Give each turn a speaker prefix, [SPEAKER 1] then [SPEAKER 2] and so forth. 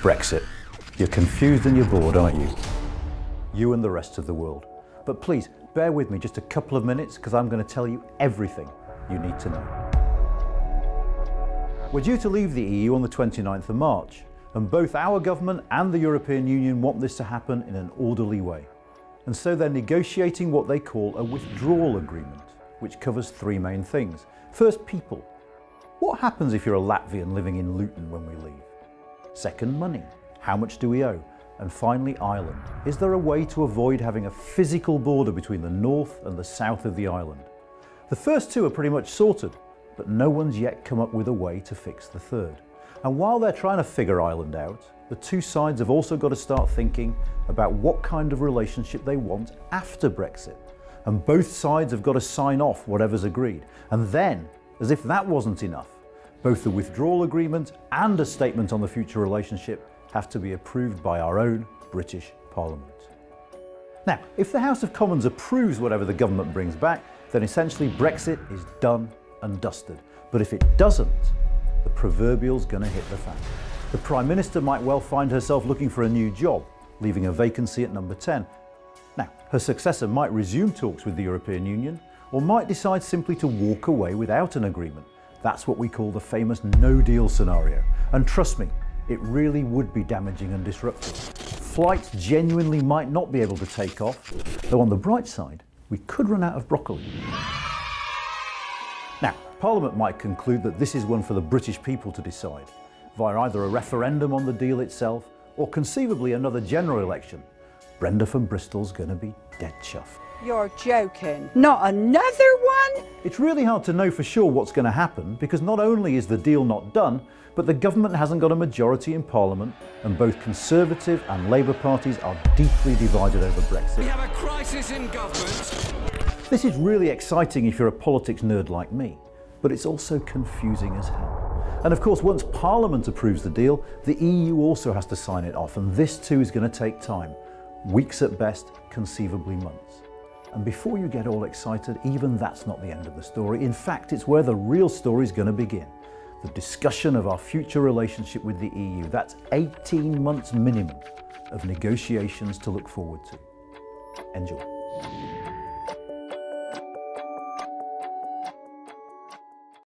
[SPEAKER 1] Brexit. You're confused and you're bored, aren't you? You and the rest of the world. But please, bear with me just a couple of minutes because I'm going to tell you everything you need to know. We're due to leave the EU on the 29th of March, and both our government and the European Union want this to happen in an orderly way. And so they're negotiating what they call a withdrawal agreement, which covers three main things. First, people. What happens if you're a Latvian living in Luton when we leave? Second, money. How much do we owe? And finally, Ireland. Is there a way to avoid having a physical border between the north and the south of the island? The first two are pretty much sorted, but no one's yet come up with a way to fix the third. And while they're trying to figure Ireland out, the two sides have also got to start thinking about what kind of relationship they want after Brexit. And both sides have got to sign off whatever's agreed. And then, as if that wasn't enough, both the withdrawal agreement and a statement on the future relationship have to be approved by our own British Parliament. Now, if the House of Commons approves whatever the government brings back, then essentially Brexit is done and dusted. But if it doesn't, the proverbial's going to hit the fan. The Prime Minister might well find herself looking for a new job, leaving a vacancy at number 10. Now, her successor might resume talks with the European Union, or might decide simply to walk away without an agreement. That's what we call the famous no-deal scenario. And trust me, it really would be damaging and disruptive. Flights genuinely might not be able to take off, though on the bright side, we could run out of broccoli. Now, Parliament might conclude that this is one for the British people to decide, via either a referendum on the deal itself, or conceivably another general election. Brenda from Bristol's going to be dead chuffed.
[SPEAKER 2] You're joking. Not another one?
[SPEAKER 1] It's really hard to know for sure what's going to happen because not only is the deal not done, but the government hasn't got a majority in Parliament, and both Conservative and Labour parties are deeply divided over Brexit.
[SPEAKER 3] We have a crisis in government.
[SPEAKER 1] This is really exciting if you're a politics nerd like me, but it's also confusing as hell. And of course, once Parliament approves the deal, the EU also has to sign it off, and this too is going to take time. Weeks at best, conceivably months. And before you get all excited, even that's not the end of the story. In fact, it's where the real story is going to begin. The discussion of our future relationship with the EU. That's 18 months minimum of negotiations to look forward to. Enjoy.